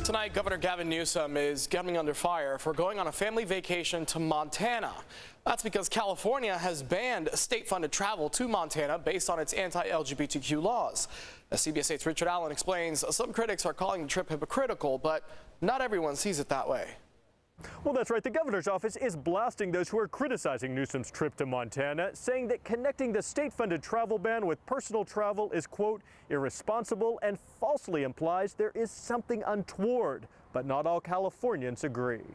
Tonight, Governor Gavin Newsom is coming under fire for going on a family vacation to Montana. That's because California has banned state-funded travel to Montana based on its anti-LGBTQ laws. As CBS 8's Richard Allen explains, some critics are calling the trip hypocritical, but not everyone sees it that way. Well, that's right. The governor's office is blasting those who are criticizing Newsom's trip to Montana, saying that connecting the state-funded travel ban with personal travel is, quote, irresponsible and falsely implies there is something untoward. But not all Californians agree.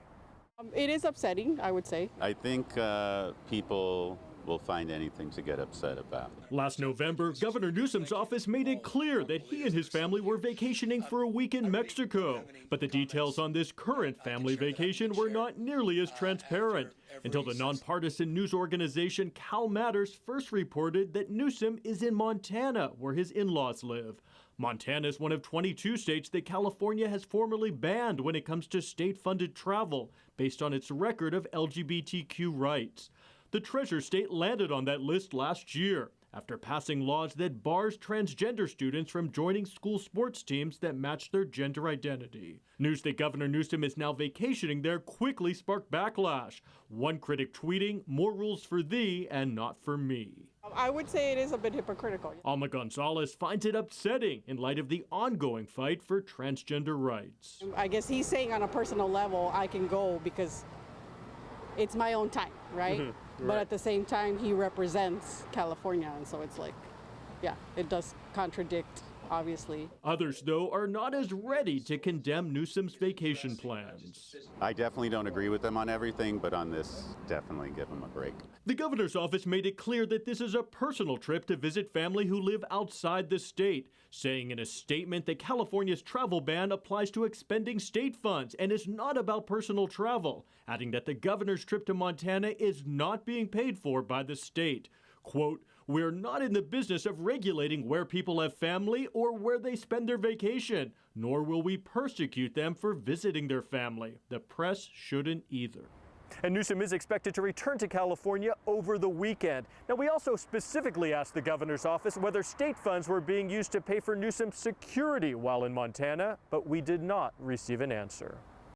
It is upsetting, I would say. I think people will find anything to get upset about. Last November, Governor Newsom's office made it clear that he and his family were vacationing for a week in Mexico. But the details on this current family vacation were not nearly as transparent until the nonpartisan news organization Cal Matters first reported that Newsom is in Montana, where his in-laws live. Montana is one of 22 states that California has formally banned when it comes to state-funded travel, based on its record of LGBTQ rights. The Treasure State landed on that list last year after passing laws that bars transgender students from joining school sports teams that match their gender identity. News that Governor Newsom is now vacationing there quickly sparked backlash. One critic tweeting, "More rules for thee and not for me." I would say it is a bit hypocritical. Alma Gonzalez finds it upsetting in light of the ongoing fight for transgender rights. I guess he's saying on a personal level, I can go because it's my own time, right? Right. But at the same time, he represents California, and so it's like, yeah, it does contradict, obviously. Others, though, are not as ready to condemn Newsom's vacation plans. I definitely don't agree with them on everything, but on this, definitely give them a break. The governor's office made it clear that this is a personal trip to visit family who live outside the state, saying in a statement that California's travel ban applies to expending state funds and is not about personal travel, adding that the governor's trip to Montana is not being paid for by the state. Quote, "We're not in the business of regulating where people have family or where they spend their vacation, nor will we persecute them for visiting their family. The press shouldn't either." And Newsom is expected to return to California over the weekend. Now, we also specifically asked the governor's office whether state funds were being used to pay for Newsom's security while in Montana, but we did not receive an answer.